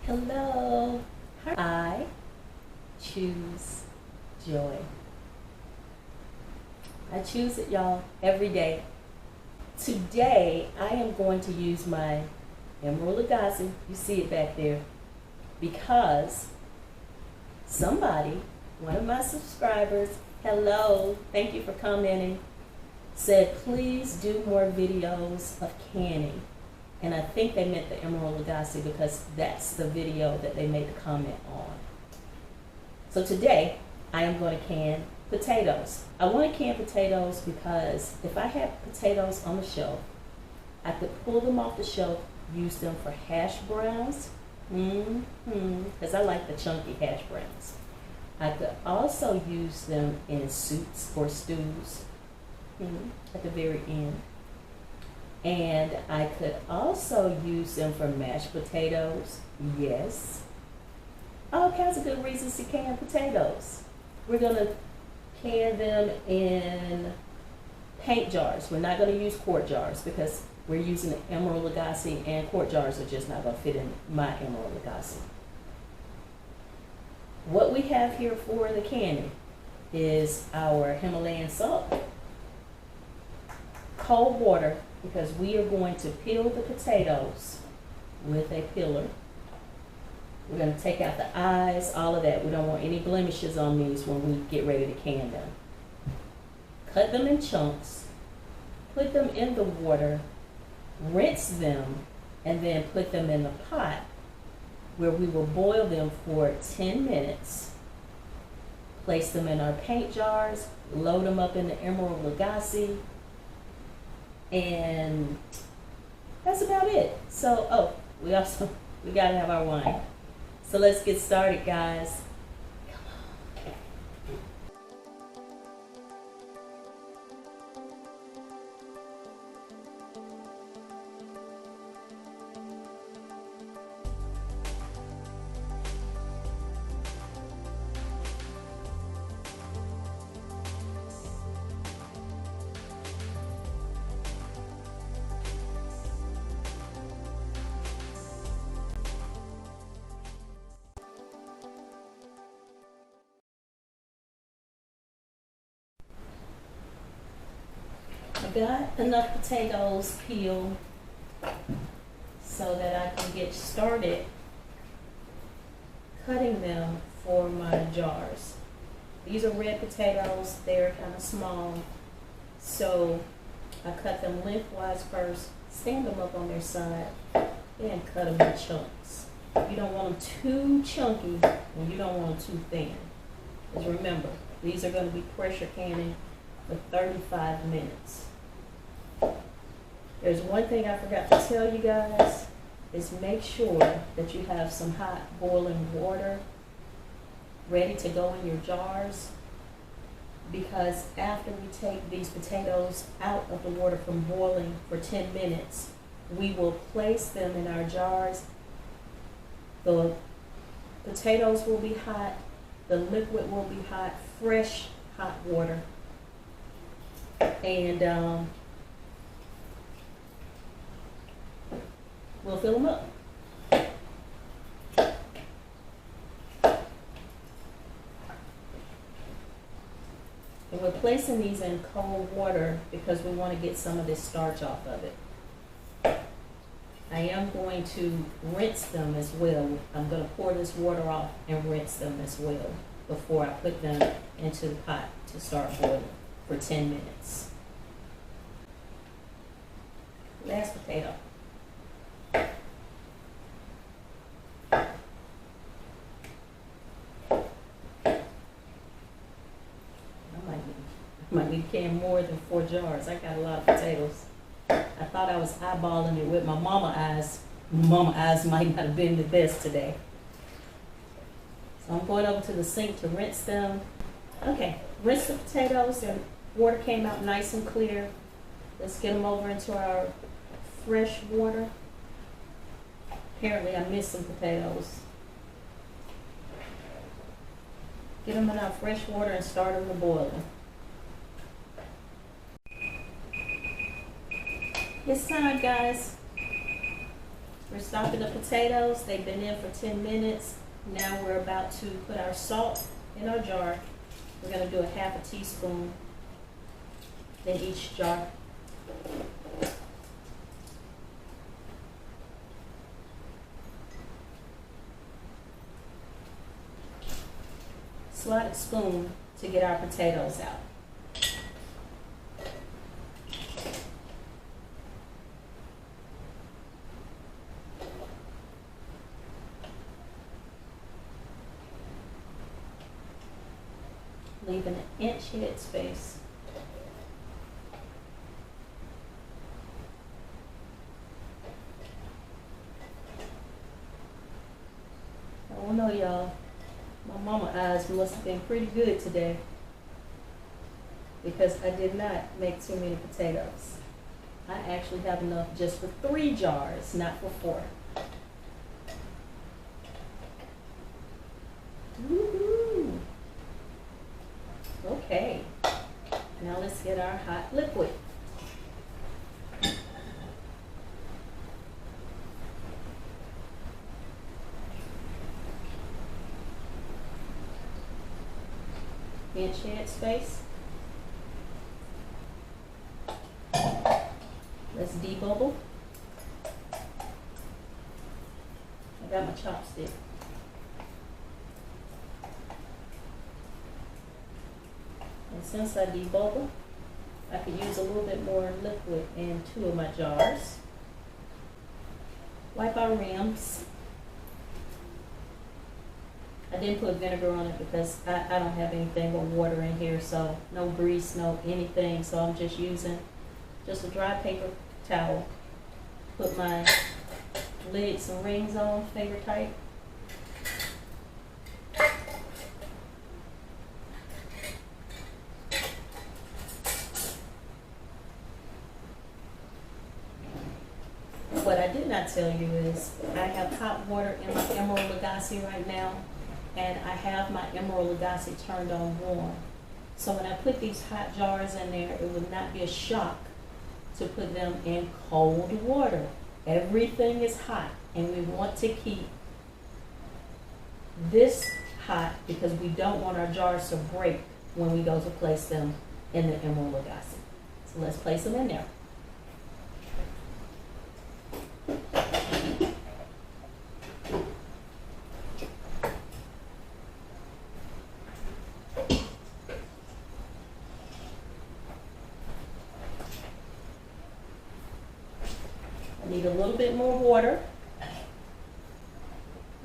Hello. I choose joy. I choose it, y'all, every day. Today, I am going to use my Emeril Lagasse. You see it back there. Because somebody, one of my subscribers, hello, thank you for commenting, said please do more videos of canning. And I think they meant the Emeril Lagasse because that's the video that they made the comment on. So today, I am going to can potatoes. I want to can potatoes because if I have potatoes on the shelf, I could pull them off the shelf, use them for hash browns, because I like the chunky hash browns. I could also use them in soups or stews at the very end. And I could also use them for mashed potatoes, yes. All kinds of good reasons to can potatoes. We're gonna can them in paint jars. We're not gonna use quart jars because we're using the Emeril Lagasse and quart jars are just not gonna fit in my Emeril Lagasse. What we have here for the canning is our Himalayan salt, cold water, because we are going to peel the potatoes with a peeler. We're going to take out the eyes, all of that. We don't want any blemishes on these when we get ready to can them. Cut them in chunks, put them in the water, rinse them, and then put them in the pot where we will boil them for 10 minutes. Place them in our paint jars, load them up in the Emeril Lagasse, and that's about it. So, we gotta have our wine. So let's get started, guys. I got enough potatoes peeled so that I can get started cutting them for my jars. These are red potatoes, they're kind of small, so I cut them lengthwise first, stand them up on their side, and cut them in chunks. You don't want them too chunky and you don't want them too thin. Because remember, these are going to be pressure canning for 35 minutes. There's one thing I forgot to tell you guys, is make sure that you have some hot boiling water ready to go in your jars, because after we take these potatoes out of the water from boiling for 10 minutes, we will place them in our jars. The potatoes will be hot, the liquid will be hot, fresh hot water, and we'll fill them up. And we're placing these in cold water because we want to get some of this starch off of it. I am going to rinse them as well. I'm going to pour this water off and rinse them as well before I put them into the pot to start boiling for 10 minutes. Last potato. I might need to can more than 4 jars. I got a lot of potatoes. I thought I was eyeballing it with my mama eyes. Mama eyes might not have been the best today. So I'm going over to the sink to rinse them. Okay, rinse the potatoes. The water came out nice and clear. Let's get them over into our fresh water. Apparently I missed some potatoes. Get them in our fresh water and start them to boiling. It's time, guys. We're stopping the potatoes. They've been in for 10 minutes. Now we're about to put our salt in our jar. We're going to do a half a teaspoon in each jar. Slide a spoon to get our potatoes out. Leaving an inch head space. I don't know, y'all. My mama eyes must have been pretty good today because I did not make too many potatoes. I actually have enough just for 3 jars, not for 4. Woohoo! Okay, now let's get our hot liquid. Inch head space. Let's debubble. I got my chopstick. And since I debubble, I could use a little bit more liquid in 2 of my jars. Wipe our rims. I didn't put vinegar on it because I don't have anything but water in here, so no grease, no anything. So I'm just using just a dry paper towel. Put my lids and rings on, finger tight. What I did not tell you is I have hot water in my Emeril Lagasse right now, and I have my Emeril Lagasse turned on warm. So when I put these hot jars in there, it would not be a shock to put them in cold water. Everything is hot, and we want to keep this hot because we don't want our jars to break when we go to place them in the Emeril Lagasse. So let's place them in there. I need a little bit more water.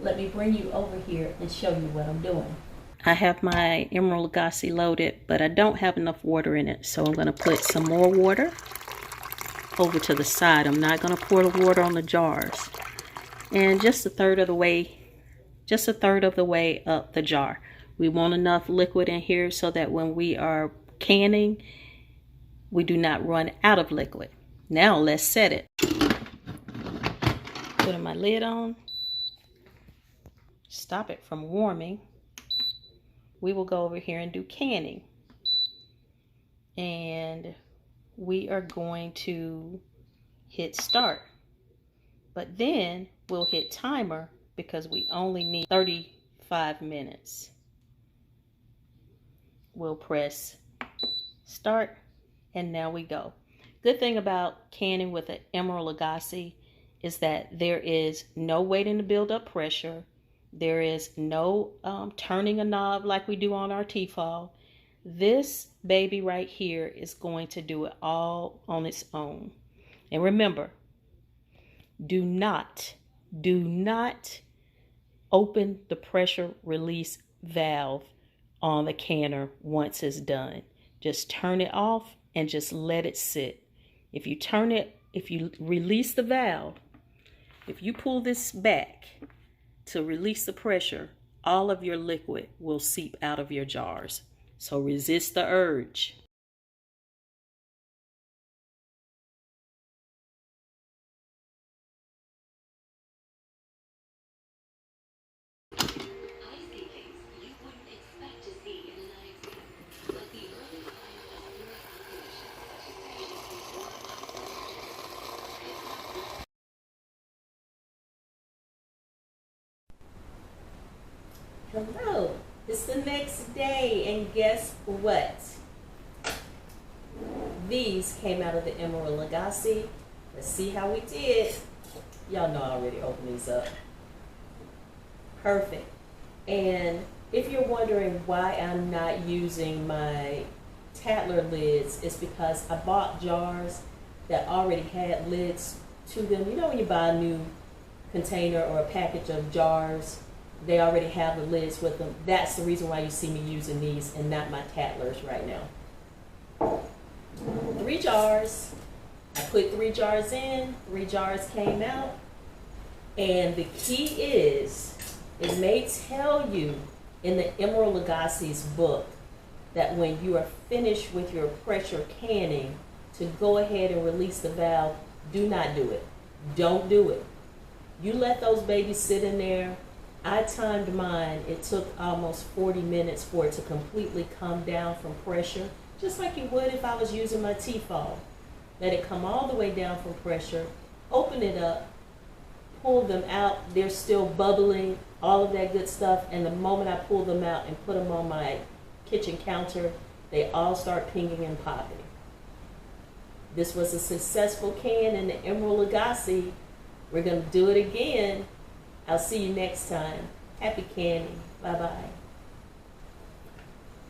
Let me bring you over here and show you what I'm doing. I have my Emeril Lagasse loaded, but I don't have enough water in it, so I'm going to put some more water over to the side. I'm not going to pour the water on the jars. And just a third of the way up the jar. We want enough liquid in here so that when we are canning, we do not run out of liquid. Now let's set it. Putting my lid on. Stop it from warming. We will go over here and do canning. And we are going to hit start. But then we'll hit timer because we only need 35 minutes. We'll press start, and now we go. Good thing about canning with an Emeril Lagasse is that there is no waiting to build up pressure. There is no turning a knob like we do on our Tefal. This baby right here is going to do it all on its own. And remember, do not open the pressure release valve on the canner once it's done. Just turn it off and just let it sit. If you release the valve, if you pull this back to release the pressure, all of your liquid will seep out of your jars. So resist the urge. Hello, it's the next day, and guess what? These came out of the Emeril Lagasse. Let's see how we did. Y'all know I already opened these up. Perfect. And if you're wondering why I'm not using my Tatler lids, it's because I bought jars that already had lids to them. You know when you buy a new container or a package of jars, they already have the lids with them. That's the reason why you see me using these and not my Tatlers right now. 3 jars. I put 3 jars in, 3 jars came out. And the key is, it may tell you in the Emeril Lagasse's book that when you are finished with your pressure canning, to go ahead and release the valve. Do not do it. Don't do it. You let those babies sit in there. I timed mine. It took almost 40 minutes for it to completely come down from pressure, just like you would if I was using my T-fall. Let it come all the way down from pressure, open it up, pull them out. They're still bubbling, all of that good stuff. And the moment I pull them out and put them on my kitchen counter, they all start pinging and popping. This was a successful can in the Emeril Lagasse. We're going to do it again. I'll see you next time. Happy canning. Bye-bye.